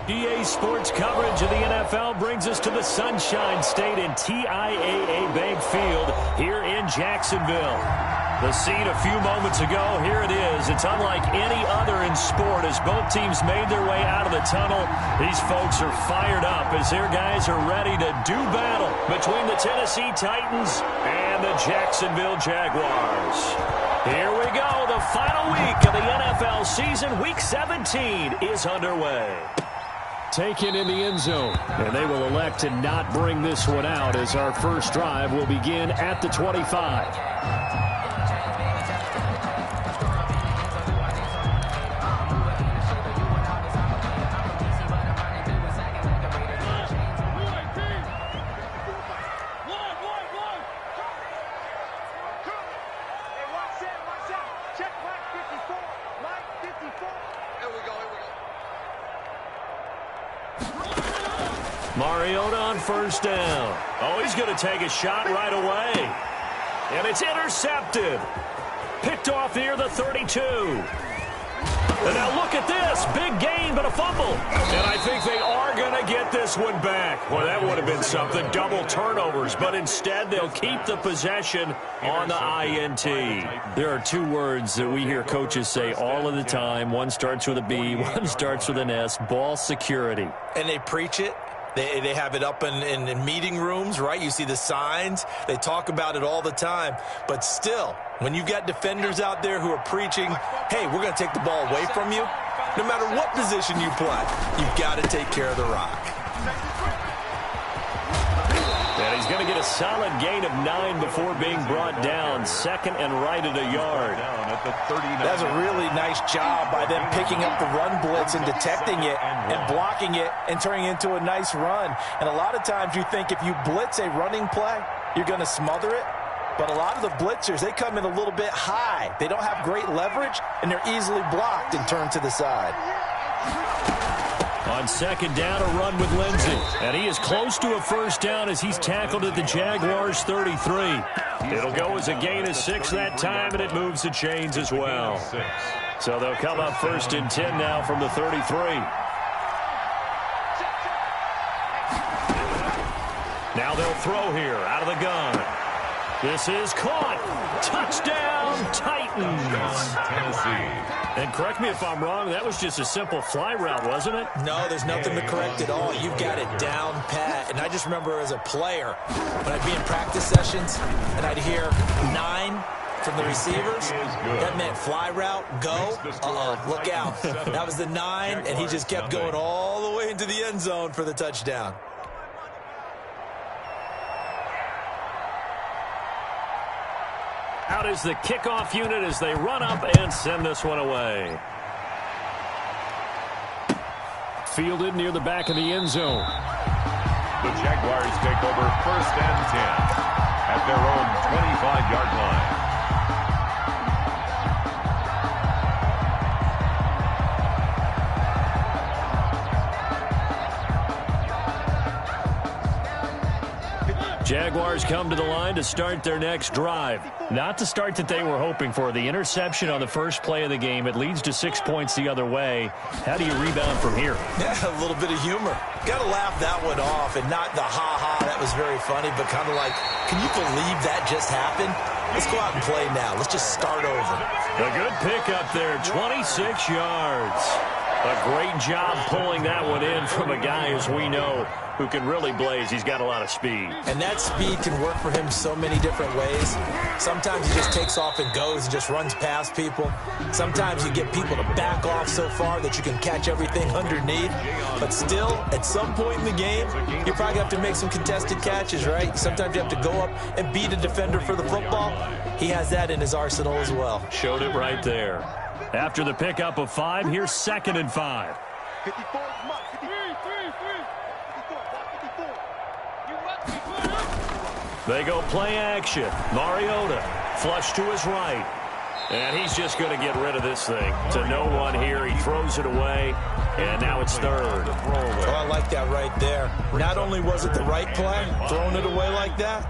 EA Sports coverage of the NFL brings us to the Sunshine State and TIAA Bank Field here in Jacksonville. The scene a few moments ago, here it is. It's unlike any other in sport as both teams made their way out of the tunnel. These folks are fired up as their guys are ready to do battle between the Tennessee Titans and the Jacksonville Jaguars. Here we go. The final week of the NFL season, Week 17, is underway. Taken in the end zone, and they will elect to not bring this one out as our first drive will begin at the 25. Mariota on first down. Oh, he's going to take a shot right away. And it's intercepted. Picked off near the 32. And now look at this. Big gain, but a fumble. And I think they are going to get this one back. Well, that would have been something. Double turnovers. But instead, they'll keep the possession on the INT. There are two words that we hear coaches say all of the time. One starts with a B. One starts with an S. Ball security. And they preach it. They have it up in meeting rooms, right? You see the signs. They talk about it all the time. But still, when you've got defenders out there who are preaching, hey, we're going to take the ball away from you, no matter what position you play, you've got to take care of the rock. And he's going to get a solid gain of 9 before being brought down. Second and right at a yard. That's a really nice job by them picking up the run blitz and detecting it and blocking it and turning it into a nice run. And a lot of times you think if you blitz a running play, you're going to smother it. But a lot of the blitzers, they come in a little bit high. They don't have great leverage, and they're easily blocked and turned to the side. On second down, a run with Lindsey. And he is close to a first down as he's tackled at the Jaguars' 33. It'll go as a gain of 6 that time, and it moves the chains as well. So they'll come up first and 10 now from the 33. Now they'll throw here out of the gun. This is caught. Touchdown, Titans. Tennessee. And correct me if I'm wrong, that was just a simple fly route, wasn't it? No, there's nothing to correct at all. You've got it down pat. And I just remember as a player, when I'd be in practice sessions and I'd hear 9 from the receivers, that meant fly route, go, look out. That was the 9, and he just kept going all the way into the end zone for the touchdown. Out is the kickoff unit as they run up and send this one away. Fielded near the back of the end zone. The Jaguars take over first and 10 at their own 25-yard line. Jaguars come to the line to start their next drive. Not the start that they were hoping for. The interception on the first play of the game. It leads to 6 points the other way. How do you rebound from here? Yeah, a little bit of humor. Got to laugh that one off, and not the ha-ha, that was very funny, but kind of like, can you believe that just happened? Let's go out and play now. Let's just start over. A good pickup there, 26 yards. A great job pulling that one in from a guy, as we know, who can really blaze. He's got a lot of speed. And that speed can work for him so many different ways. Sometimes he just takes off and goes and just runs past people. Sometimes you get people to back off so far that you can catch everything underneath. But still, at some point in the game, you probably have to make some contested catches, right? Sometimes you have to go up and beat a defender for the football. He has that in his arsenal as well. Showed it right there. After the pickup of 5, here's second and 5. 54. They go play action. Mariota flush to his right. And he's just going to get rid of this thing. To no one here. He throws it away. And now it's third. Oh, I like that right there. Not only was it the right play, throwing it away like that,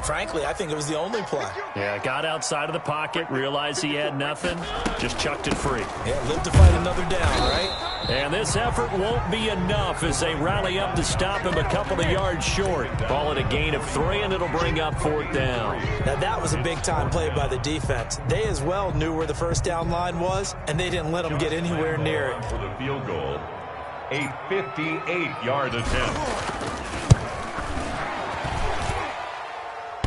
frankly, I think it was the only play. Yeah, got outside of the pocket, realized he had nothing, just chucked it free. Yeah, lived to fight another down, right? And this effort won't be enough as they rally up to stop him a couple of yards short. Call it a gain of 3, and it'll bring up 4th down. Now, that was a big-time play by the defense. They as well knew where the first down line was, and they didn't let them get anywhere near it. For the field goal, a 58-yard attempt.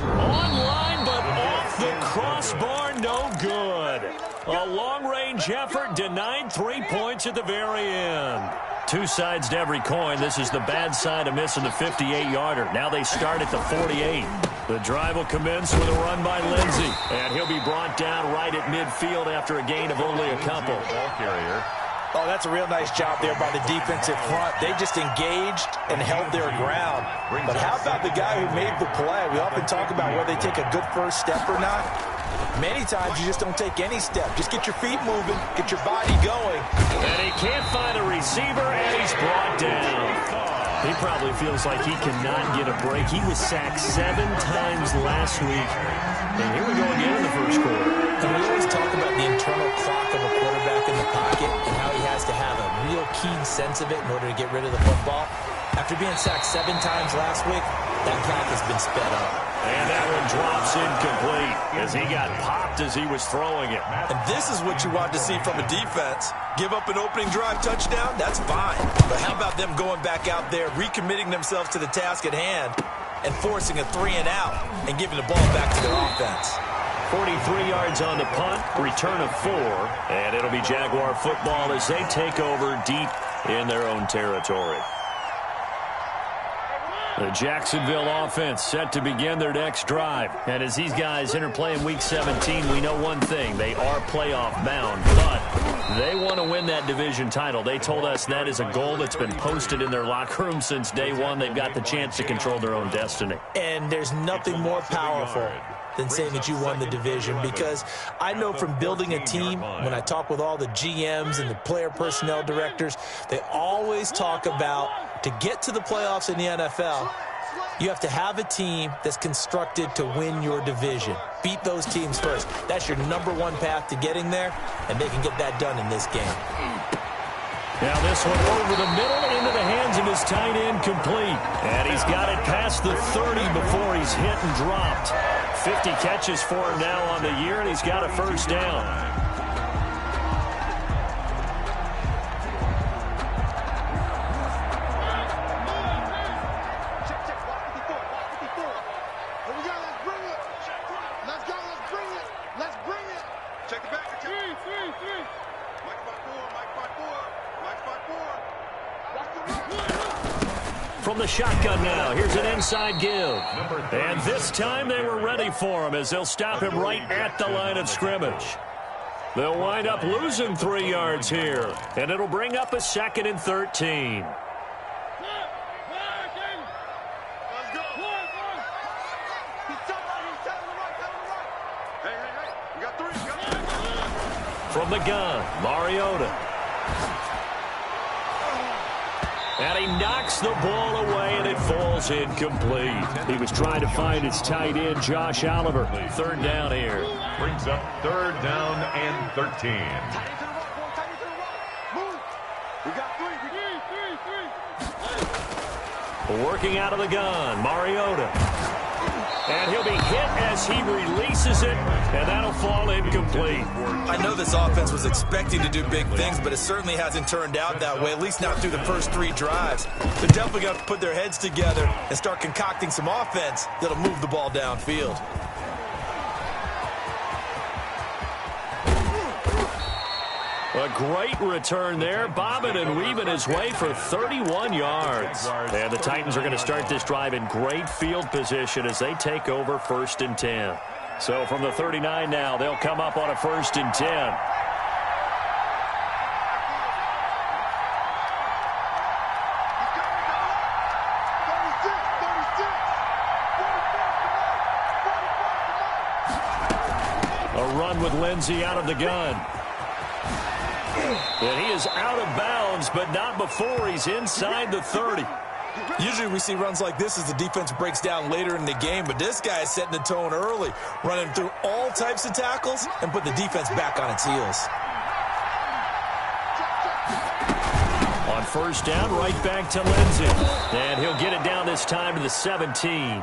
Online, but off the crossbar, no good. A long-range effort denied 3 points at the very end. Two sides to every coin. This is the bad side of missing the 58-yarder. Now they start at the 48. The drive will commence with a run by Lindsey. And he'll be brought down right at midfield after a gain of only a couple. Ball carrier. Oh, that's a real nice job there by the defensive front. They just engaged and held their ground. But how about the guy who made the play? We often talk about whether they take a good first step or not. Many times you just don't take any step. Just get your feet moving, get your body going. And he can't find a receiver, and he's brought down. He probably feels like he cannot get a break. He was sacked 7 times last week. And here we go again in the first quarter. And we always talk about the internal clock of a quarterback in the pocket and how he has to have a real keen sense of it in order to get rid of the football. After being sacked 7 times last week, that clock has been sped up. And that one drops incomplete as he got popped as he was throwing it. And this is what you want to see from a defense. Give up an opening drive touchdown, that's fine. But how about them going back out there, recommitting themselves to the task at hand, and forcing a 3-and-out and giving the ball back to their offense. 43 yards on the punt, return of 4, and it'll be Jaguar football as they take over deep in their own territory. The Jacksonville offense set to begin their next drive. And as these guys interplay in Week 17, we know one thing. They are playoff bound, but they want to win that division title. They told us that is a goal that's been posted in their locker room since day one. They've got the chance to control their own destiny. And there's nothing more powerful than saying that you won the division, because I know from building a team, when I talk with all the GMs and the player personnel directors, they always talk about to get to the playoffs in the NFL, you have to have a team that's constructed to win your division. Beat those teams first. That's your #1 path to getting there, and they can get that done in this game. Now this one over the middle into the hands of his tight end, complete. And he's got it past the 30 before he's hit and dropped. 50 catches for him now on the year, and he's got a first down. From the shotgun now, here's an inside give. And this time they were ready for him as they'll stop him right at the line of scrimmage. They'll wind up losing 3 yards here, and it'll bring up a 2nd and 13. From the gun, Mariota. And he knocks the ball away, and it falls incomplete. He was trying to find his tight end, Josh Oliver. 3rd down here. Brings up 3rd down and 13. Working out of the gun, Mariota. And he'll be hit as he releases it, and that'll fall incomplete. I know this offense was expecting to do big things, but it certainly hasn't turned out that way, at least not through the first 3 drives. They're definitely going to put their heads together and start concocting some offense that'll move the ball downfield. A great return there, bobbing and weaving his way for 31 yards. And the Titans are going to start this drive in great field position as they take over 1st and 10. So from the 39 now, they'll come up on a 1st and 10. A run with Lindsey out of the gun. And he is out of bounds, but not before he's inside the 30. Usually we see runs like this as the defense breaks down later in the game, but this guy is setting the tone early, running through all types of tackles and put the defense back on its heels. first down, right back to Lindsey. And he'll get it down this time to the 17.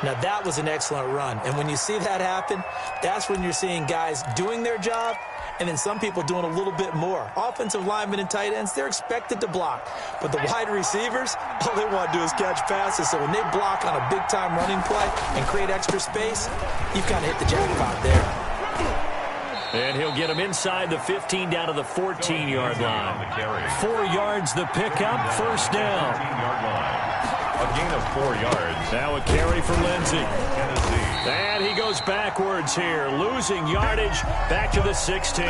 Now, that was an excellent run. And when you see that happen, that's when you're seeing guys doing their job and then some people doing a little bit more. Offensive linemen and tight ends, they're expected to block. But the wide receivers, all they want to do is catch passes. So when they block on a big-time running play and create extra space, you've kind of hit the jackpot there. And he'll get him inside the 15 down to the 14-yard line. 4 yards the pickup, first down. 14-yard line. A gain of 4 yards. Now a carry for Lindsey. And he goes backwards here, losing yardage back to the 16.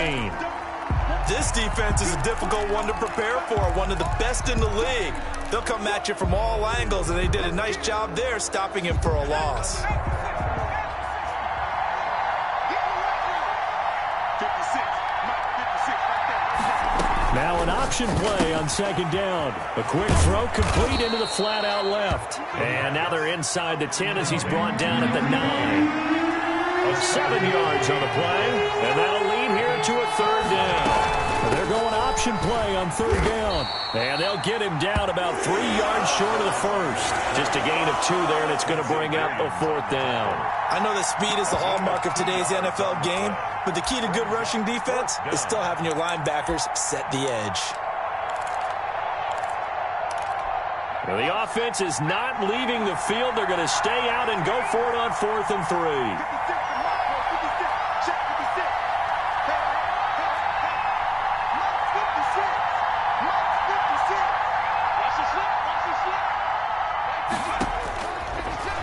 This defense is a difficult one to prepare for, one of the best in the league. They'll come at you from all angles, and they did a nice job there stopping him for a loss. Now an option play on second down. A quick throw complete into the flat out left. And now they're inside the 10 as he's brought down at the 9. 7 yards on the play. And that'll lead here to a third down. They're going option play on third down. And they'll get him down about 3 yards short of the first. Just a gain of 2 there, and it's going to bring up a fourth down. I know that speed is the hallmark of today's NFL game, but the key to good rushing defense is still having your linebackers set the edge. Well, the offense is not leaving the field. They're going to stay out and go for it on 4th and 3.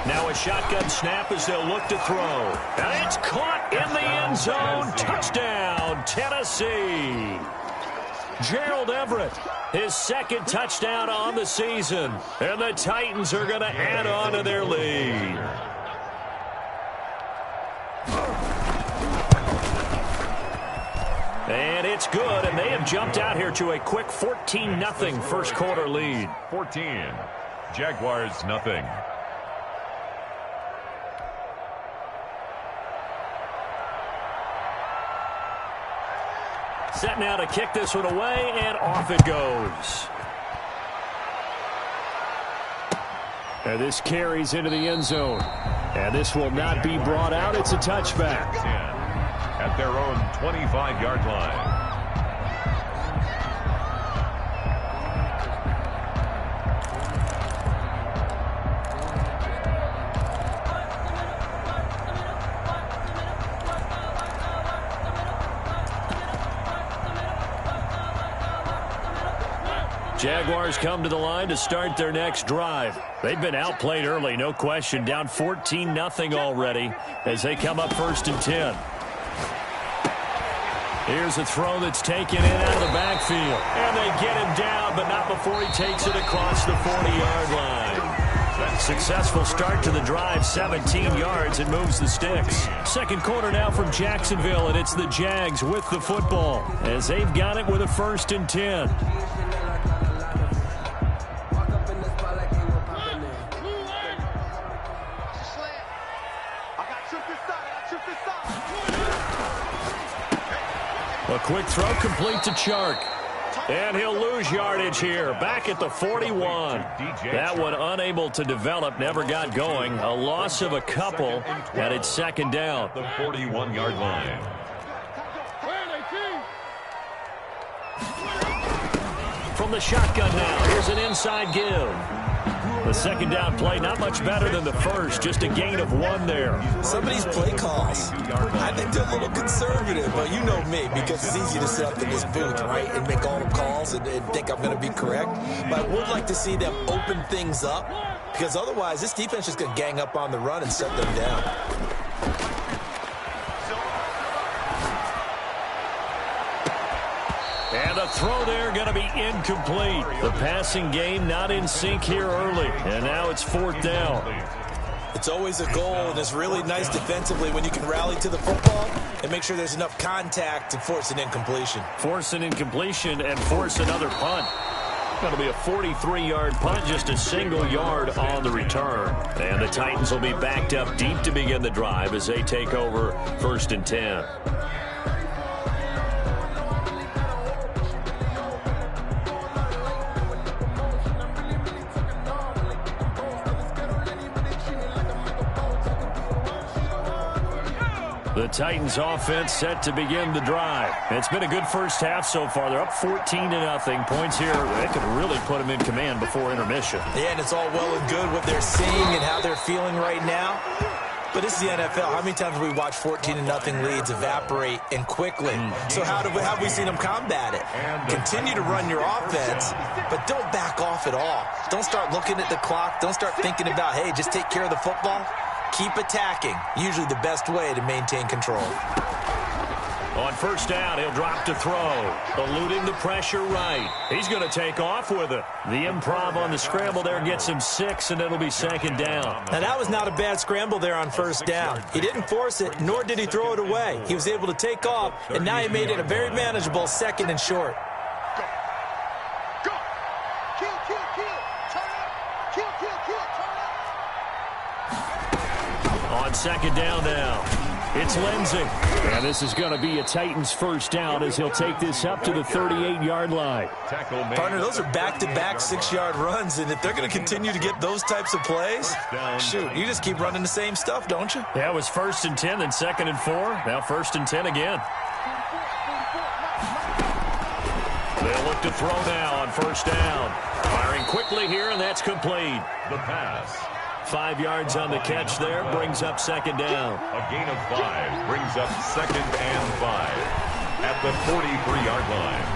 Now a shotgun snap as they'll look to throw. And it's caught in the end zone. Touchdown, Tennessee. Gerald Everett, his second touchdown on the season. And the Titans are going to add on to their lead. And it's good, and they have jumped out here to a quick 14-0 first quarter lead. 14. Jaguars nothing. Set now to kick this one away, and off it goes. And this carries into the end zone. And this will not be brought out. It's a touchback. 10 at their own 25-yard line. Jaguars come to the line to start their next drive. They've been outplayed early, no question. Down 14-0 already as they come up 1st and 10. Here's a throw that's taken in out of the backfield. And they get him down, but not before he takes it across the 40-yard line. Successful start to the drive, 17 yards, and moves the sticks. Second quarter now from Jacksonville, and it's the Jags with the football as they've got it with a 1st and 10. A quick throw complete to Chark. And he'll lose yardage here. Back at the 41. That one unable to develop, never got going. A loss of a couple, and it's second down. The 41-yard line. From the shotgun now, here's an inside give. The second down play, not much better than the first, just a gain of 1 there. Some of these play calls, I think they're a little conservative, but you know me, because it's easy to sit up in this booth, right, and make all the calls and think I'm going to be correct. But I would like to see them open things up, because otherwise this defense is going to gang up on the run and shut them down. And the throw there going to be incomplete. The passing game not in sync here early. And now it's 4th down. It's always a goal, and it's really nice defensively when you can rally to the football and make sure there's enough contact to force an incompletion. Force an incompletion and force another punt. Going to be a 43-yard punt, just a single yard on the return. And the Titans will be backed up deep to begin the drive as they take over 1st and 10. The Titans offense set to begin the drive. It's been a good first half so far. They're up 14-0. Points here, they could really put them in command before intermission. Yeah, and it's all well and good what they're seeing and how they're feeling right now. But this is the NFL. How many times have we watched 14-0 leads evaporate and quickly? So how have we seen them combat it? Continue to run your offense, but don't back off at all. Don't start looking at the clock. Don't start thinking about, hey, just take care of the football. Keep attacking. Usually the best way to maintain control. On first down, he'll drop to throw. Eluding the pressure right. He's going to take off with it. The improv on the scramble there gets him 6, and it'll be second down. Now, that was not a bad scramble there on first down. He didn't force it, nor did he throw it away. He was able to take off, and now he made it a very manageable 2nd and short. On second down now, it's Lindsey. And this is going to be a Titans first down as he'll take this up to the 38-yard line. Partner, those are back-to-back 6-yard runs, and if they're going to continue to get those types of plays, shoot, you just keep running the same stuff, don't you? Yeah, it was 1st and 10, then 2nd and 4. Now 1st and 10 again. They'll look to throw now on first down. Firing quickly here, and that's complete. The pass. 5 yards on the catch there, brings up second down. A gain of 5 brings up 2nd and 5 at the 43-yard line.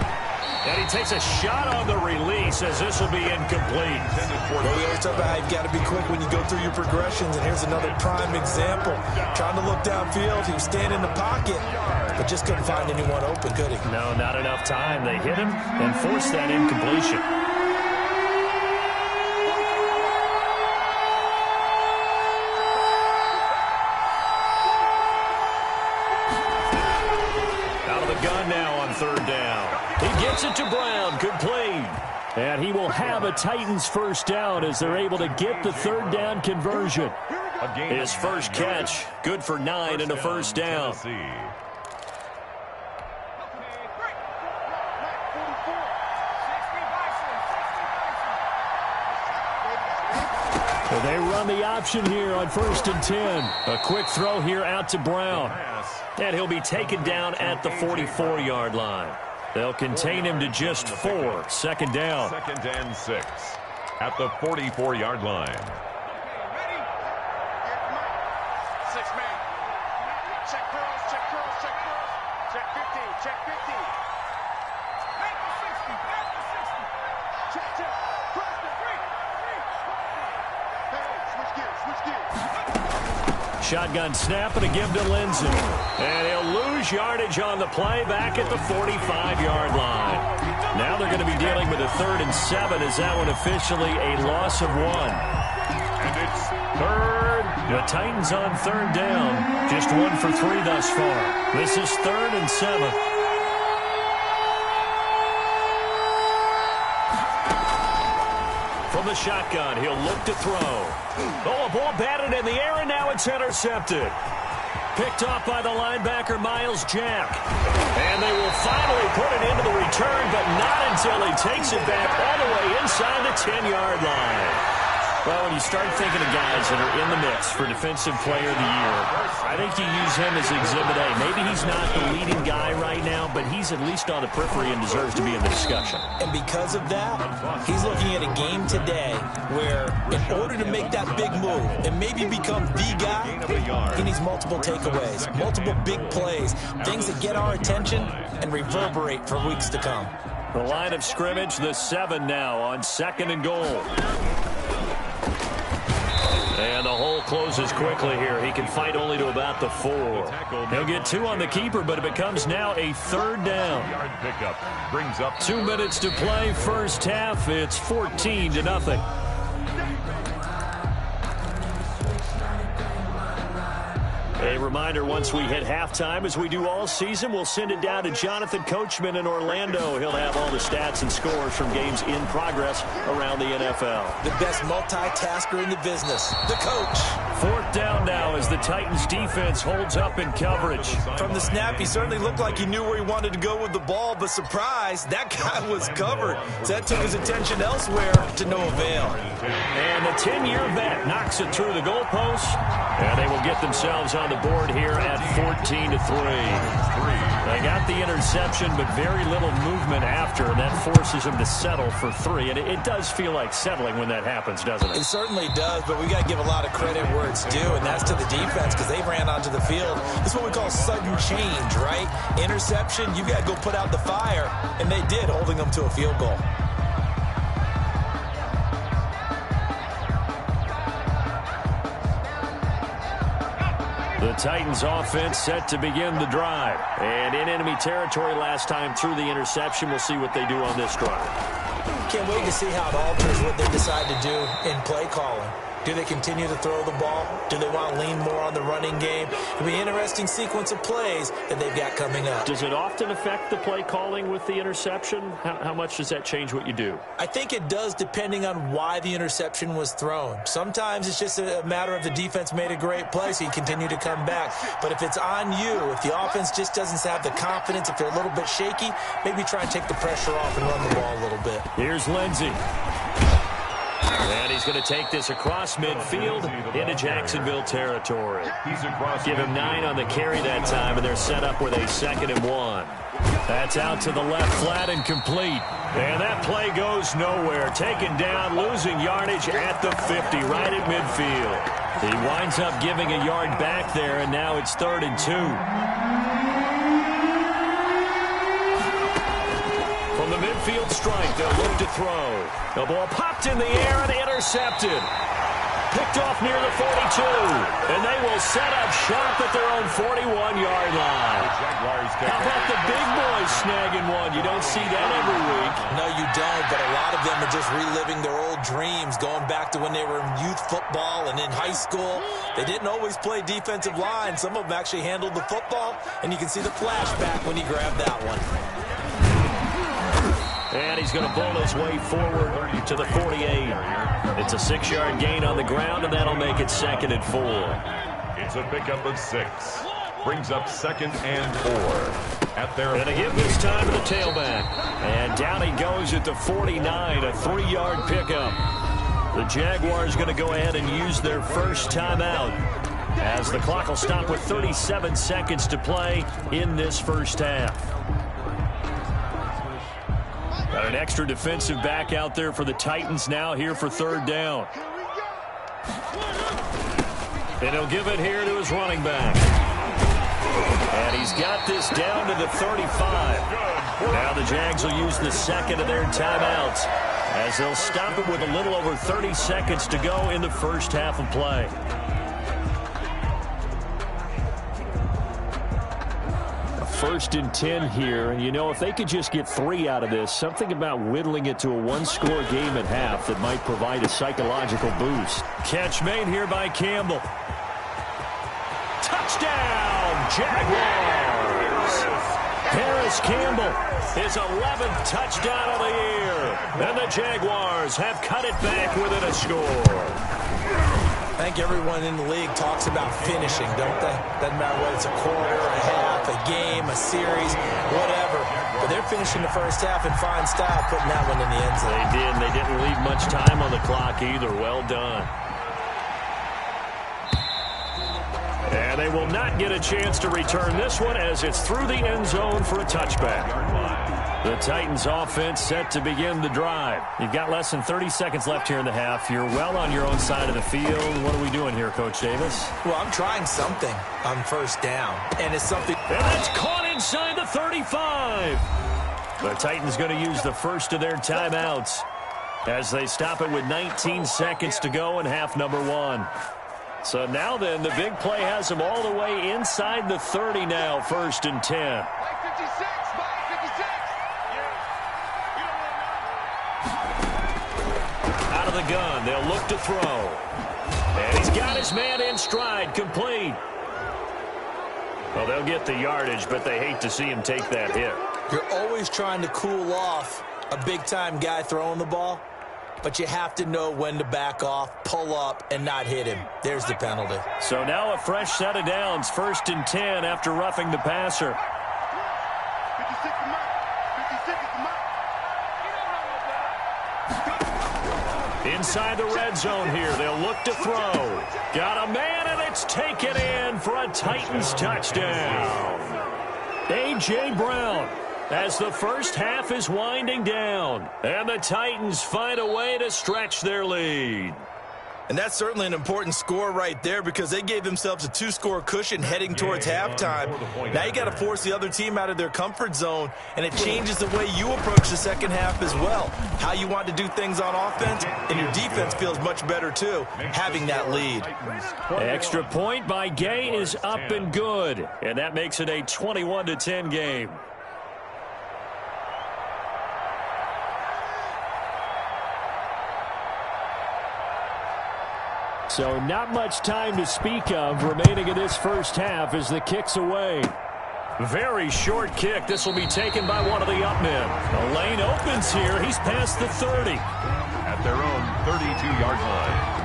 And he takes a shot on the release as this will be incomplete. Well, we always talk about how you've got to be quick when you go through your progressions, and here's another prime example. Trying to look downfield, he was standing in the pocket, but just couldn't find anyone open, could he? No, not enough time. They hit him and forced that incompletion. Gun now on third down. He gets it to Brown, complete. And he will have a Titans first down as they're able to get the third down conversion. His first catch, good for 9 and a first down. Well, they run the option here on 1st and 10. A quick throw here out to Brown. And he'll be taken down at the 44-yard line. They'll contain him to just 4. Second down. 2nd and 6 at the 44-yard line. Ready? Six man. Check curls, check curls, check curls. Check 50, check 50. Back to 60, back to 60. Check, check. Cross the 3. Hey, switch gears, switch gears. Shotgun snap and a give to Lindsey. And he'll lose yardage on the play back at the 45-yard line. Now they're going to be dealing with a 3rd and 7 as that one officially a loss of 1. And it's 3rd. The Titans on 3rd down. Just 1 for 3 thus far. This is 3rd and 7. From the shotgun, he'll look to throw. Oh, a ball batted in the air, and now it's intercepted. Picked off by the linebacker, Miles Jack. And they will finally put it into the return, but not until he takes it back all the way inside the 10-yard line. Well, when you start thinking of guys that are in the mix for Defensive Player of the Year, I think you use him as Exhibit A. Maybe he's not the leading guy right now, but he's at least on the periphery and deserves to be in the discussion. And because of that, he's looking at a game today where in order to make that big move and maybe become the guy, he needs multiple takeaways, multiple big plays, things that get our attention and reverberate for weeks to come. The line of scrimmage, the 7 now on 2nd and goal. And the hole closes quickly here. He can fight only to about the 4. He'll get 2 on the keeper, but it becomes now a 3rd down. Yard pickup brings up 2 minutes to play first half. It's 14-0. A reminder, once we hit halftime, as we do all season, we'll send it down to Jonathan Coachman in Orlando. He'll have all the stats and scores from games in progress around the NFL. The best multitasker in the business, the coach. 4th down now as the Titans defense holds up in coverage. From the snap, he certainly looked like he knew where he wanted to go with the ball, but surprise, that guy was covered. So that took his attention elsewhere to no avail. And a 10-year vet knocks it through the goalpost, and they will get themselves on the board here at 14-3. They got the interception, but very little movement after, and that forces them to settle for 3. And it does feel like settling when that happens, doesn't it? It certainly does, but we got to give a lot of credit where it's due, and that's to the defense because they ran onto the field. This is what we call sudden change, right? Interception, you got to go put out the fire, and they did, holding them to a field goal. The Titans offense set to begin the drive. And in enemy territory last time through the interception. We'll see what they do on this drive. Can't wait to see how it alters what they decide to do in play calling. Do they continue to throw the ball? Do they want to lean more on the running game? It'll be an interesting sequence of plays that they've got coming up. Does it often affect the play calling with the interception? How much does that change what you do? I think it does depending on why the interception was thrown. Sometimes it's just a matter of the defense made a great play, so you continue to come back. But if it's on you, if the offense just doesn't have the confidence, if they're a little bit shaky, maybe try and take the pressure off and run the ball a little bit. Here's Lindsey. And he's going to take this across midfield into Jacksonville territory. Give him 9 on the carry that time, and they're set up with a 2nd and 1. That's out to the left flat and complete. And that play goes nowhere. Taken down, losing yardage at the 50, right at midfield. He winds up giving a yard back there, and now it's 3rd and 2. From the midfield strike, they'll look to throw. The ball popped in the air and intercepted. Picked off near the 42. And they will set up shop at their own 41-yard line. How about the big boys snagging one? You don't see that every week. No, you don't, but a lot of them are just reliving their old dreams, going back to when they were in youth football and in high school. They didn't always play defensive line. Some of them actually handled the football, and you can see the flashback when he grabbed that one. And he's going to bull his way forward to the 48. It's a 6-yard gain on the ground, and that'll make it 2nd and 4. It's a pickup of 6. Brings up 2nd and 4. At their and they give this time to the tailback. And down he goes at the 49, a 3-yard pickup. The Jaguars going to go ahead and use their first timeout, as the clock will stop with 37 seconds to play in this first half. Got an extra defensive back out there for the Titans now here for 3rd down. And he'll give it here to his running back. And he's got this down to the 35. Now the Jags will use the 2nd of their timeouts, as they'll stop it with a little over 30 seconds to go in the first half of play. First and 10 here, and you know, if they could just get 3 out of this, something about whittling it to a 1-score game at half that might provide a psychological boost. Catch made here by Campbell. Touchdown, Jaguars! Harris Campbell, his 11th touchdown of the year, and the Jaguars have cut it back within a score. I think everyone in the league talks about finishing, don't they? Doesn't matter whether it's a quarter, a half, a game, a series, whatever. But they're finishing the first half in fine style, putting that one in the end zone. They did, and they didn't leave much time on the clock either. Well done. And they will not get a chance to return this one, as it's through the end zone for a touchback. The Titans offense set to begin the drive. You've got less than 30 seconds left here in the half. You're well on your own side of the field. What are we doing here, Coach Davis? Well, I'm trying something on 1st down, and it's something. And that's caught inside the 35. The Titans going to use the first of their timeouts as they stop it with 19 seconds to go in half number 1. So now then, the big play has them all the way inside the 30 now, 1st and 10. Out of the gun, they'll look to throw. And he's got his man in stride, complete. Well, they'll get the yardage, but they hate to see him take that hit. You're always trying to cool off a big-time guy throwing the ball, but you have to know when to back off, pull up, and not hit him. There's the penalty. So now a fresh set of downs, 1st and 10 after roughing the passer. inside the red zone here. They'll look to throw. Got a man, and it's taken in for a Titans touchdown. A.J. Brown, as the first half is winding down, and the Titans find a way to stretch their lead. And that's certainly an important score right there because they gave themselves a 2-score cushion heading towards halftime. Now you got to force the other team out of their comfort zone, and it changes the way you approach the second half as well. How you want to do things on offense, and your defense feels much better too, having that lead. Extra point by Gay is up and good, and that makes it a 21-10 game. So not much time to speak of remaining in this first half as the kick's away. Very short kick. This will be taken by one of the up men. The lane opens here. He's past the 30. At their own 32-yard line.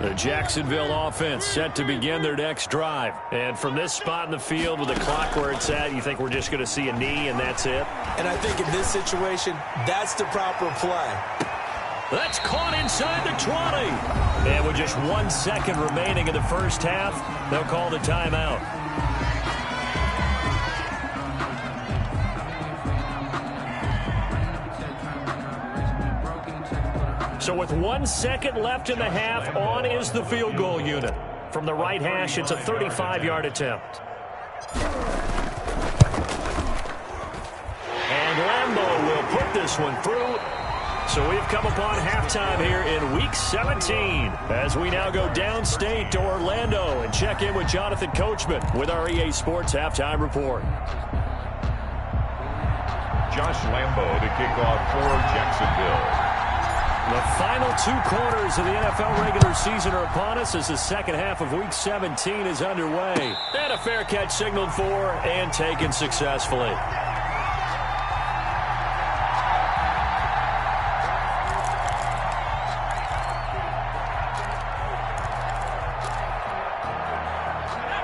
The Jacksonville offense set to begin their next drive. And from this spot in the field with the clock where it's at, you think we're just going to see a knee and that's it? And I think in this situation, that's the proper play. That's caught inside the 20. And with just 1 second remaining in the first half, they'll call the timeout. So with 1 second left in the half, on is the field goal unit. From the right hash, it's a 35-yard attempt. And Lambeau will put this one through. So we've come upon halftime here in Week 17 as we now go downstate to Orlando and check in with Jonathan Coachman with our EA Sports Halftime Report. Josh Lambeau to kick off for Jacksonville. The final 2 quarters of the NFL regular season are upon us as the second half of Week 17 is underway. And a fair catch signaled for and taken successfully.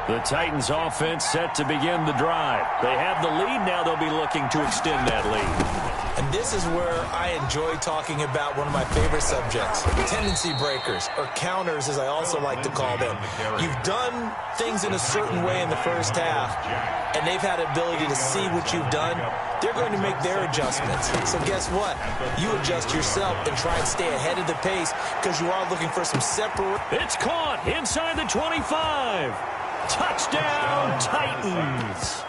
The Titans offense set to begin the drive. They have the lead. Now they'll be looking to extend that lead. And this is where I enjoy talking about one of my favorite subjects, tendency breakers, or counters as I also like to call them. You've done things in a certain way in the first half, and they've had ability to see what you've done. They're going to make their adjustments. So guess what? You adjust yourself and try and stay ahead of the pace because you are looking for some separate. It's caught inside the 25. Touchdown, Titans.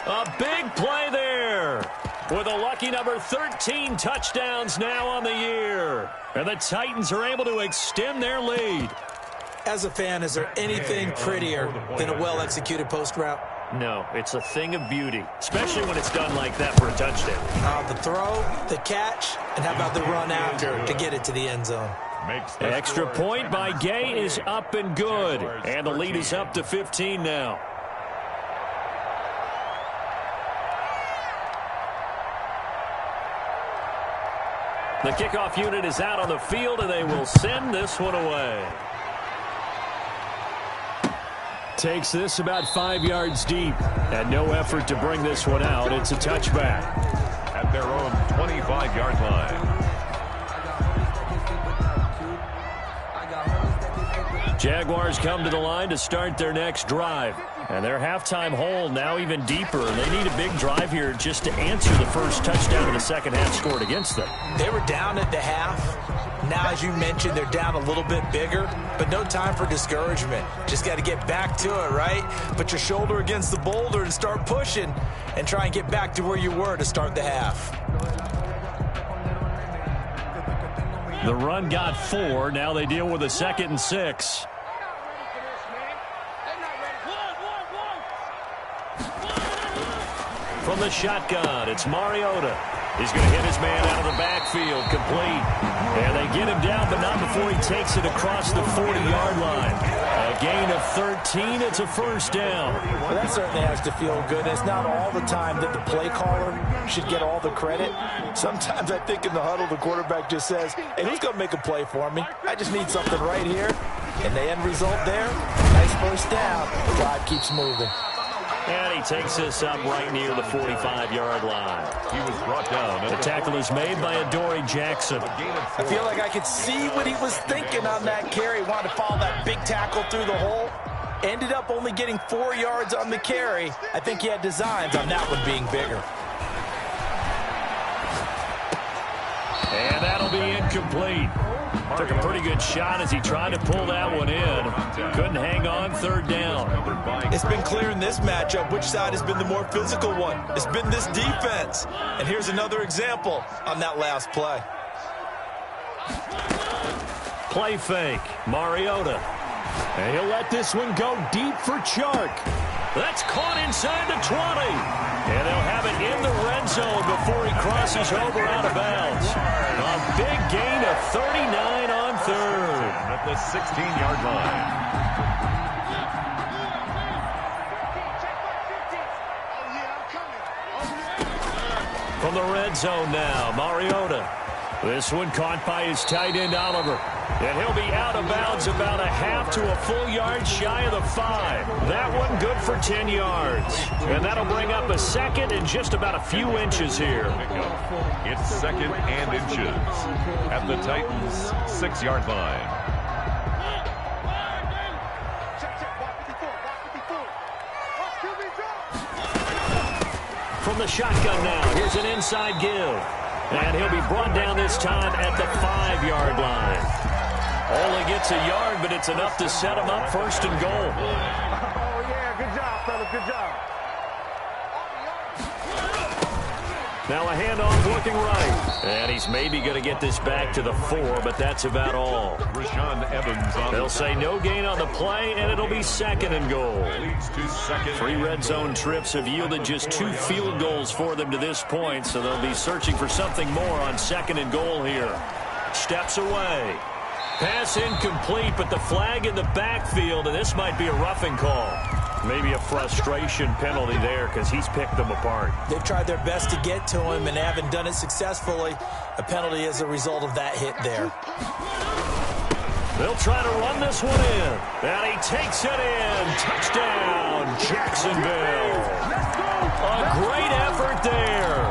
A big play there. With a lucky number 13 touchdowns now on the year. And the Titans are able to extend their lead. As a fan, is there anything prettier than a well-executed post route? No, it's a thing of beauty, especially when it's done like that for a touchdown. The throw, the catch, and how about the run after to get it to the end zone? Extra point by Gay is up and good. And the lead is up to 15 now. The kickoff unit is out on the field, and they will send this one away. Takes this about 5 yards deep, and no effort to bring this one out. It's a touchback. At their own 25-yard line. Jaguars come to the line to start their next drive. And their halftime hole now even deeper. They need a big drive here just to answer the first touchdown of the second half scored against them. They were down at the half. Now, as you mentioned, they're down a little bit bigger, but no time for discouragement. Just got to get back to it, right? Put your shoulder against the boulder and start pushing and try and get back to where you were to start the half. The run got 4. Now they deal with a 2nd and 6. From the shotgun, it's Mariota. He's going to hit his man out of the backfield, complete. And they get him down, but not before he takes it across the 40-yard line. A A gain of 13. It's a first down. Well, that certainly has to feel good. It's not all the time that the play caller should get all the credit. Sometimes I think in the huddle, the quarterback just says, hey, who's going to make a play for me? I just need something right here. And the end result there, nice first down. The drive keeps moving. And he takes this up right near the 45-yard line. He was brought down. The tackle is made by Adoree Jackson. I feel like I could see what he was thinking on that carry. Wanted to follow that big tackle through the hole. Ended up only getting 4 yards on the carry. I think he had designs on that one being bigger. And that'll be incomplete. Took a pretty good shot as he tried to pull that one in. Couldn't hang on, third down. It's been clear in this matchup which side has been the more physical one. It's been this defense. And here's another example on that last play. Play fake. Mariota. And he'll let this one go deep for Chark. That's caught inside the 20. And they'll have it in the red zone before he crosses over out of bounds. A big gain of 39 on third. At the 16-yard line. From the red zone now, Mariota. This one caught by his tight end, Oliver. And he'll be out of bounds about a half to a full yard shy of the 5. That one good for 10 yards. And that'll bring up a second and just about a few inches here. It's second and inches at the Titans' 6-yard line. From the shotgun now, here's an inside give. And he'll be brought down this time at the 5-yard line. Only gets a yard, but it's enough to set him up first and goal. Oh, yeah, good job, fellas, good job. Now a handoff looking right. And he's maybe going to get this back to the 4, but that's about all. Rashaan Evans on They'll say no gain on the play, and it'll be second and goal. leads to second. 3 red zone trips have yielded just 2 field goals for them to this point, so they'll be searching for something more on second and goal here. Steps away. Pass incomplete, but the flag in the backfield, and this might be a roughing call. Maybe a frustration penalty there because he's picked them apart. They've tried their best to get to him and haven't done it successfully. A penalty as a result of that hit there. They'll try to run this one in. And he takes it in. Touchdown, Jacksonville. A great effort there.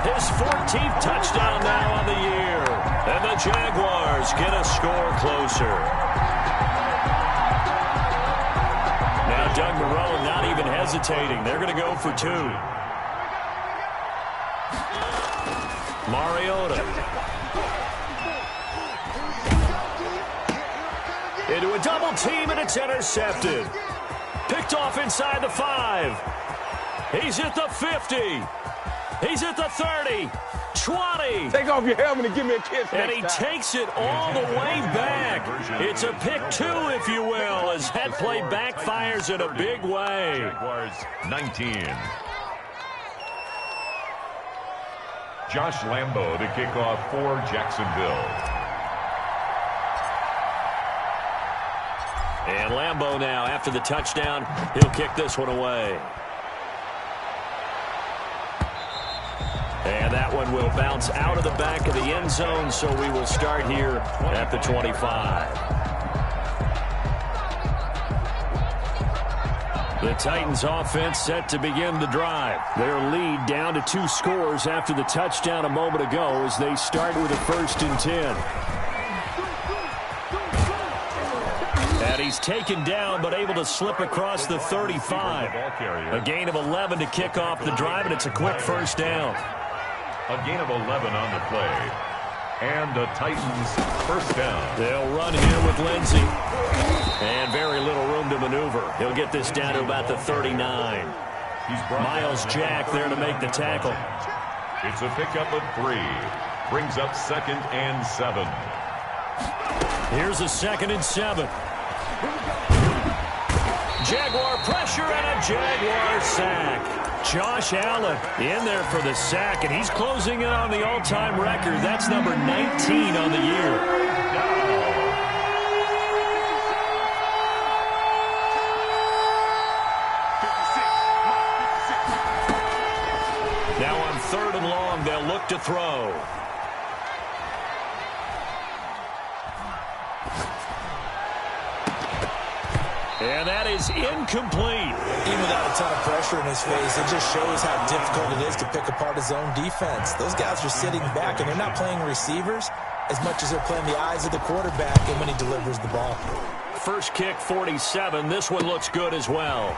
His 14th touchdown now on the year. And the Jaguars get a score closer. Now Doug Marrone not even hesitating. They're going to go for 2. Mariota. Into a double team, and it's intercepted. Picked off inside the 5. He's at the 50. He's at the 30. 20. Take off your helmet and give me a kiss. And he takes it all the way back. It's a pick 2, if you will, as that play backfires in a big way. Jaguars 19. Josh Lambo to kick off for Jacksonville. And Lambo now, after the touchdown, he'll kick this one away. And that one will bounce out of the back of the end zone, so we will start here at the 25. The Titans offense set to begin the drive. Their lead down to 2 scores after the touchdown a moment ago as they start with a 1st and 10. And he's taken down but able to slip across the 35. A gain of 11 to kick off the drive, and it's a quick first down. A gain of 11 on the play. And the Titans first down. They'll run here with Lindsey. And very little room to maneuver. He'll get this down to about the 39. Miles Jack there to make the tackle. It's a pickup of 3. Brings up 2nd and 7. Here's a 2nd and 7. Jaguar pressure and a Jaguar sack. Josh Allen in there for the sack, and he's closing in on the all-time record. That's number 19 on the year. Now on 3rd and long, they'll look to throw. And that is incomplete. Even without a ton of pressure in his face, it just shows how difficult it is to pick apart his own defense. Those guys are sitting back, and they're not playing receivers as much as they're playing the eyes of the quarterback and when he delivers the ball. First kick, 47. This one looks good as well.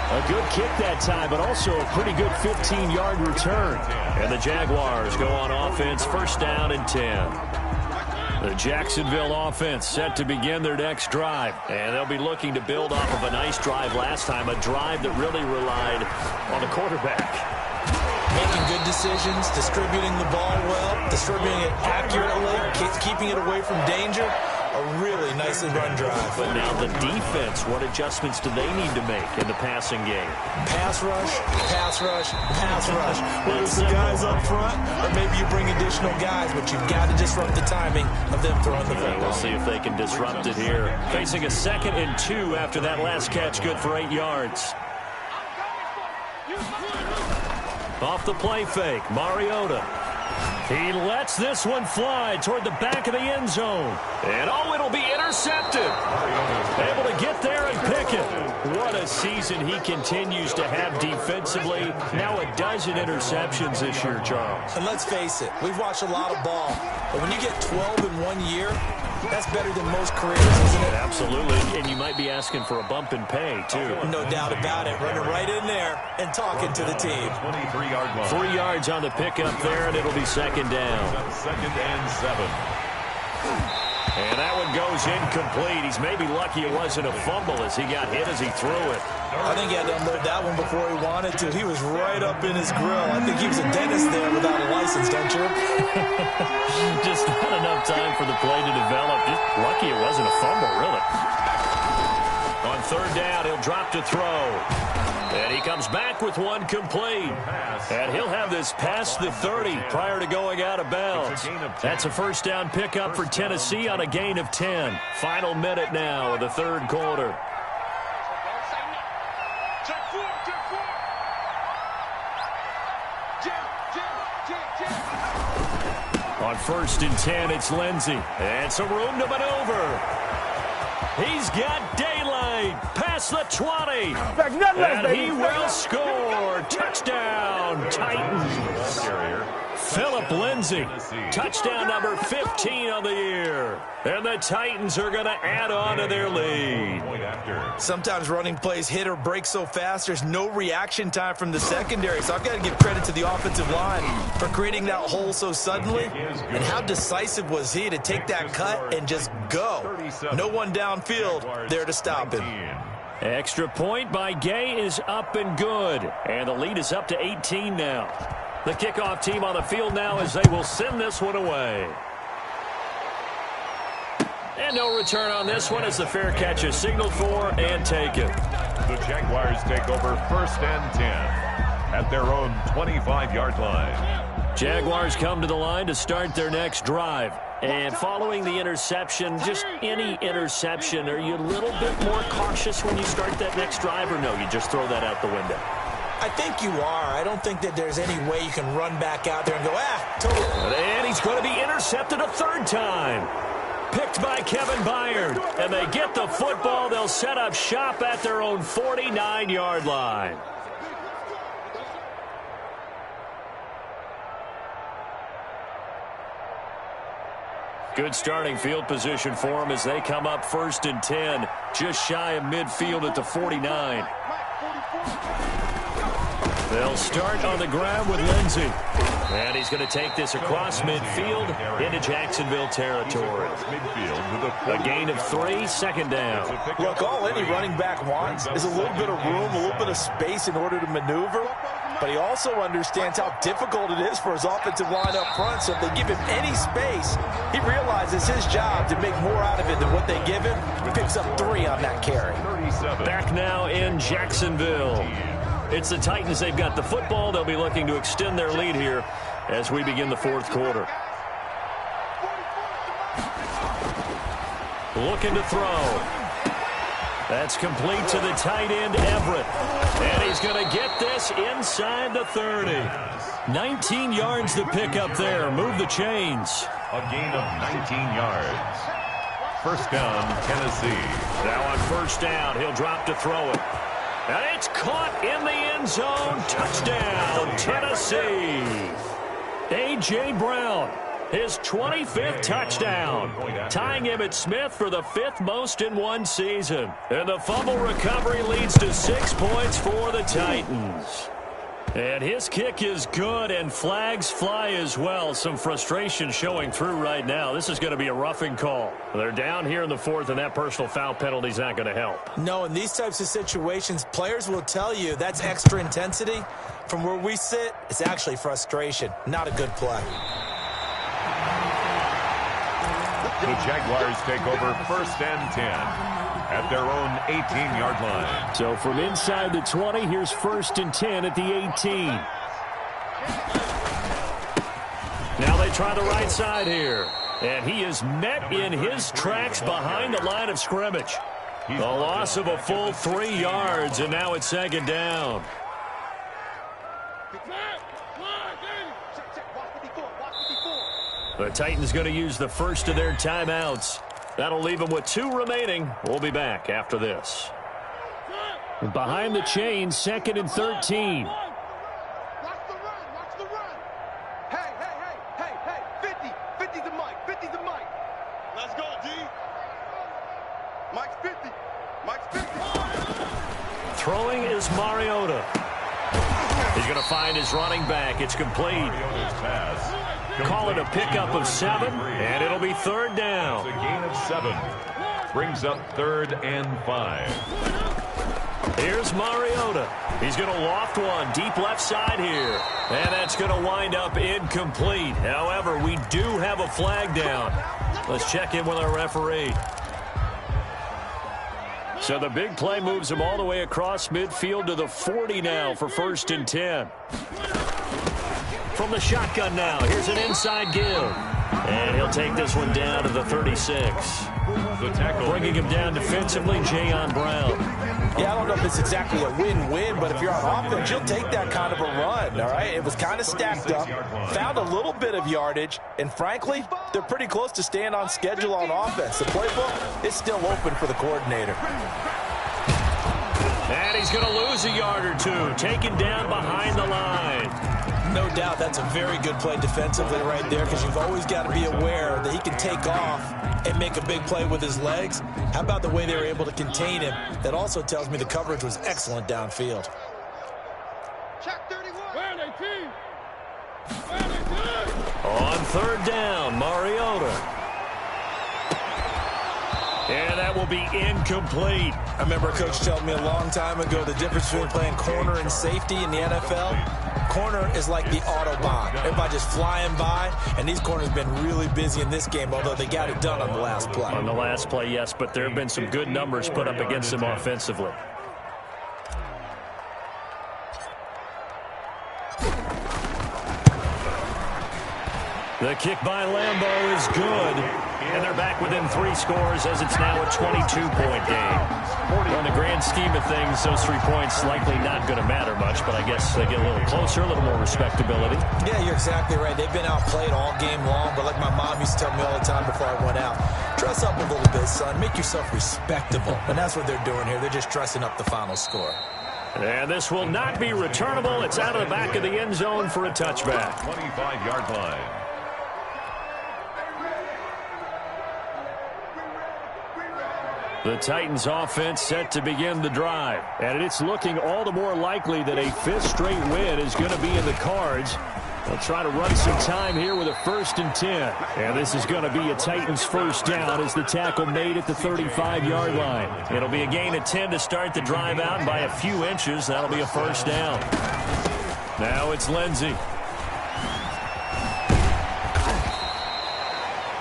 A good kick that time, but also a pretty good 15-yard return. And the Jaguars go on offense, 1st down and 10. The Jacksonville offense set to begin their next drive. And they'll be looking to build off of a nice drive last time, a drive that really relied on the quarterback. Making good decisions, distributing the ball well, distributing it accurately, keeping it away from danger. A really nicely run drive. But now the defense, what adjustments do they need to make in the passing game? Pass rush, pass rush, pass rush. Whether it's the guys up front or maybe you bring additional guys, but you've got to disrupt the timing of them throwing the football. We'll see if they can disrupt it here. Facing a 2nd and 2 after that last catch, good for 8 yards. Off the play fake, Mariota. He lets this one fly toward the back of the end zone. And, oh, it'll be intercepted. Able to get there and pick it. What a season he continues to have defensively. Now 12 interceptions this year, Charles. And let's face it, we've watched a lot of ball. But when you get 12 in 1 year, that's better than most careers, isn't it? Absolutely. And you might be asking for a bump in pay, too. No doubt about it. Running right in there and talking to the team. 23-yard line. 3 yards on the pickup there, and it'll be 2nd down. 2nd and 7. And that one goes incomplete. He's maybe lucky it wasn't a fumble as he got hit as he threw it. I think he had to unload that one before he wanted to. He was right up in his grill. I think he was a dentist there without a license, don't you? Just not enough time for the play to develop. Just lucky it wasn't a fumble, really. On 3rd down, he'll drop to throw. And he comes back with one complete. And he'll have this past the 30 prior to going out of bounds. That's a 1st down pickup for Tennessee on a gain of 10. Final minute now of the 3rd quarter. On 1st and 10, it's Lindsey. And some room to maneuver. He's got daylight past the 20. And he will score. Touchdown, Titans. Phillip Lindsay, touchdown number 15 on the year. And the Titans are going to add on to their lead. Sometimes running plays hit or break so fast, there's no reaction time from the secondary. So I've got to give credit to the offensive line for creating that hole so suddenly. And how decisive was he to take that cut and just go? No one downfield there to stop him. Extra point by Gay is up and good. And the lead is up to 18 now. The kickoff team on the field now as they will send this one away. And no return on this one as the fair catch is signaled for and taken. The Jaguars take over 1st and 10 at their own 25-yard line. Jaguars come to the line to start their next drive. And following the interception, just any interception, are you a little bit more cautious when you start that next drive, or no, you just throw that out the window? I think you are. I don't think that there's any way you can run back out there and go, totally. And he's going to be intercepted a 3rd time. Picked by Kevin Byard. And they get the football. They'll set up shop at their own 49-yard line. Good starting field position for them as they come up 1st and 10. Just shy of midfield at the 49. They'll start on the ground with Lindsey. And he's going to take this across midfield into Jacksonville territory. A gain of 3, 2nd down. Look, all any running back wants is a little bit of room, a little bit of space in order to maneuver. But he also understands how difficult it is for his offensive line up front. So if they give him any space, he realizes his job to make more out of it than what they give him. He picks up 3 on that carry. Back now in Jacksonville. It's the Titans. They've got the football. They'll be looking to extend their lead here as we begin the 4th quarter. Looking to throw. That's complete to the tight end, Everett. And he's going to get this inside the 30. 19 yards to pick up there. Move the chains. A gain of 19 yards. First down, Tennessee. Now on first down, he'll drop to throw it. And it's caught in the end zone. Touchdown, Tennessee. A.J. Brown, his 25th touchdown, tying Emmitt Smith for the 5th most in one season. And the fumble recovery leads to 6 points for the Titans. And his kick is good, and flags fly as well. Some frustration showing through right now. This is going to be a roughing call. They're down here in the 4th, and that personal foul penalty is not going to help. No, in these types of situations, players will tell you that's extra intensity. From where we sit, it's actually frustration. Not a good play. The Jaguars take over first and 10 at their own 18-yard line. So from inside the 20, here's first and 10 at the 18. Now they try the right side here. And he is met in his tracks behind the line of scrimmage. A loss of a full 3 yards, and now it's second down. The Titans going to use the first of their timeouts. That'll leave them with 2 remaining. We'll be back after this. Behind the chains, second and 13. Watch the run. Watch the run. Hey, 50. 50's the mic. 50's the mic. Let's go, D. Mike's 50. Mike's 50. Throwing is Mariota. He's going to find his running back. It's complete. Call it a pickup of 7, and it'll be third down. It's a gain of 7. Brings up 3rd and 5. Here's Mariota. He's going to loft one deep left side here. And that's going to wind up incomplete. However, we do have a flag down. Let's check in with our referee. So the big play moves him all the way across midfield to the 40 now for first and 10. From the shotgun now, here's an inside give. And he'll take this one down to the 36. The tackle. Bringing him down defensively, Jayon Brown. Yeah, I don't know if it's exactly a win-win, but if you're on offense, you'll take that kind of a run, all right? It was kind of stacked up, found a little bit of yardage, and frankly, they're pretty close to staying on schedule on offense. The playbook is still open for the coordinator. And he's going to lose a yard or 2, taken down behind the line. No doubt that's a very good play defensively right there, because you've always got to be aware that he can take off and make a big play with his legs. How about the way they were able to contain him? That also tells me the coverage was excellent downfield. Check 31. Where are they, team? Where are they, team? On third down, Mariota. And that will be incomplete. I remember a coach telling me a long time ago the difference between playing corner and safety in the NFL. Corner is like the Autobahn. Everybody just flying by, and these corners have been really busy in this game, although they got it done on the last play. On the last play, yes, but there have been some good numbers put up against them offensively. The kick by Lambeau is good. And they're back within 3 scores as it's now a 22-point game. Well, in the grand scheme of things, those 3 points likely not going to matter much, but I guess they get a little closer, a little more respectability. Yeah, you're exactly right. They've been outplayed all game long, but like my mom used to tell me all the time before I went out, dress up a little bit, son. Make yourself respectable. And that's what they're doing here. They're just dressing up the final score. And this will not be returnable. It's out of the back of the end zone for a touchback. 25-yard line. The Titans offense set to begin the drive. And it's looking all the more likely that a 5th straight win is going to be in the cards. They'll try to run some time here with a first and 10. And this is going to be a Titans first down as the tackle made at the 35-yard line. It'll be a gain of 10 to start the drive out, and by a few inches, that'll be a first down. Now it's Lindsey.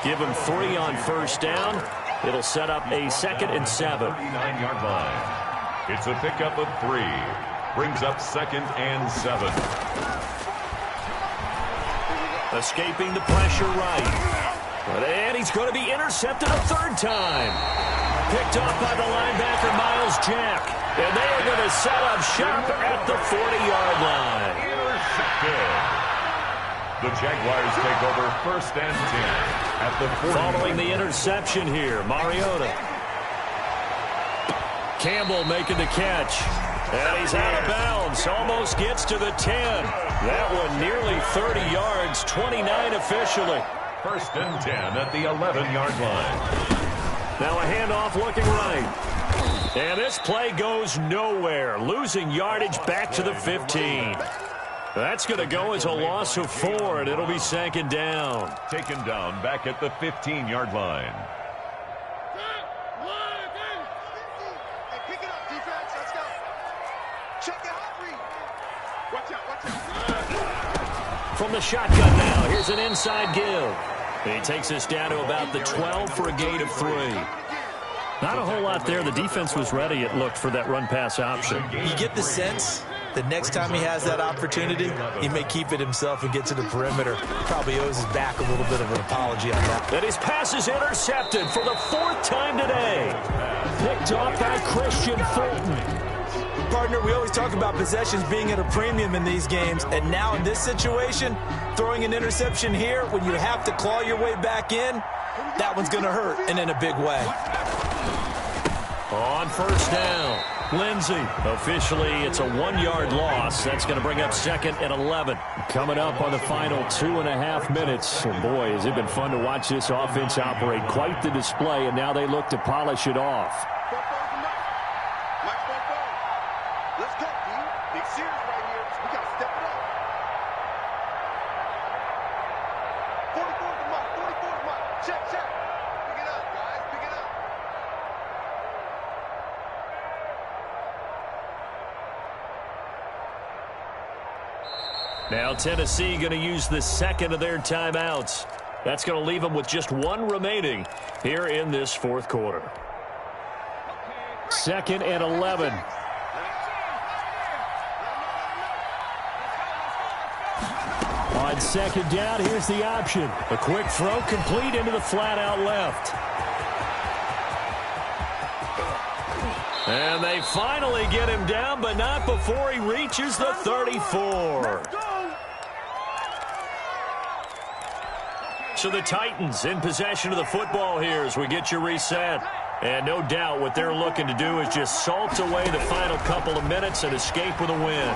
Give him 3 on first down. It'll set up a 2nd and 7. 39-yard line. It's a pickup of 3. Brings up 2nd and 7. Escaping the pressure right. And he's going to be intercepted a 3rd time. Picked off by the linebacker, Miles Jack. And they are going to set up shop at the 40-yard line. Intercepted. The Jaguars take over 1st and 10 at the 40. Following the interception here, Mariota. Campbell making the catch. And he's out of bounds. Almost gets to the 10. That one nearly 30 yards, 29 officially. 1st and 10 at the 11-yard line. Now a handoff looking right. And this play goes nowhere. Losing yardage back to the 15. That's going to go as a loss of 4, and it'll be 2nd down. Taken down back at the 15-yard line. Hey, pick it up, defense. Let's go. Check it out, Reed. Watch out, watch out. From the shotgun now, here's an inside give. He takes us down to about the 12 for a gain of 3. Not a whole lot there. The defense was ready, it looked, for that run-pass option. You get the sense that next time he has that opportunity, he may keep it himself and get to the perimeter. Probably owes his back a little bit of an apology on that. And his pass is intercepted for the 4th time today. Picked off by Christian Fulton. Partner, we always talk about possessions being at a premium in these games, and now in this situation, throwing an interception here when you have to claw your way back in, that one's going to hurt, and in a big way. On 1st down, Lindsey. Officially, it's a 1-yard loss. That's going to bring up 2nd and 11. Coming up on the final 2.5 minutes. And boy, has it been fun to watch this offense operate. Quite the display, and now they look to polish it off. Let's go, D. Big series right here. We got to step it up. 44's the mark. 44's the mark. Check, check. Pick it up, guys. Pick it up. Now Tennessee going to use the 2nd of their timeouts. That's going to leave them with just 1 remaining here in this 4th quarter. 2nd and 11. On 2nd down, here's the option. A quick throw complete into the flat out left. And they finally get him down, but not before he reaches the 34. So the Titans in possession of the football here as we get you reset. And no doubt what they're looking to do is just salt away the final couple of minutes and escape with a win.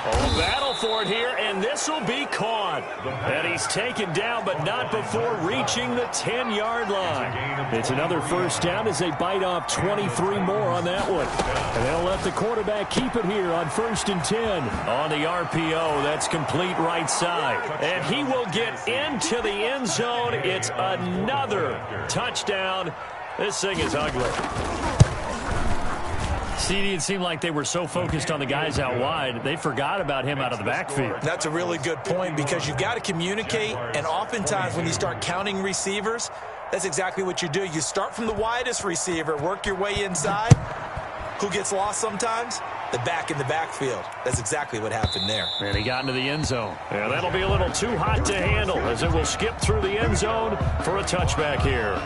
Oh, battle for it here, and this will be caught. And he's taken down, but not before reaching the 10-yard line. It's another 1st down as they bite off 23 more on that one. And they'll let the quarterback keep it here on 1st and 10. On the RPO, that's complete right side. And he will get into the end zone. It's another touchdown. This thing is ugly. CD, it seemed like they were so focused on the guys out wide, they forgot about him out of the backfield. That's a really good point because you've got to communicate, and oftentimes when you start counting receivers, that's exactly what you do. You start from the widest receiver, work your way inside. Who gets lost sometimes? The back in the backfield. That's exactly what happened there. And he got into the end zone. Yeah, that'll be a little too hot to handle as it will skip through the end zone for a touchback here.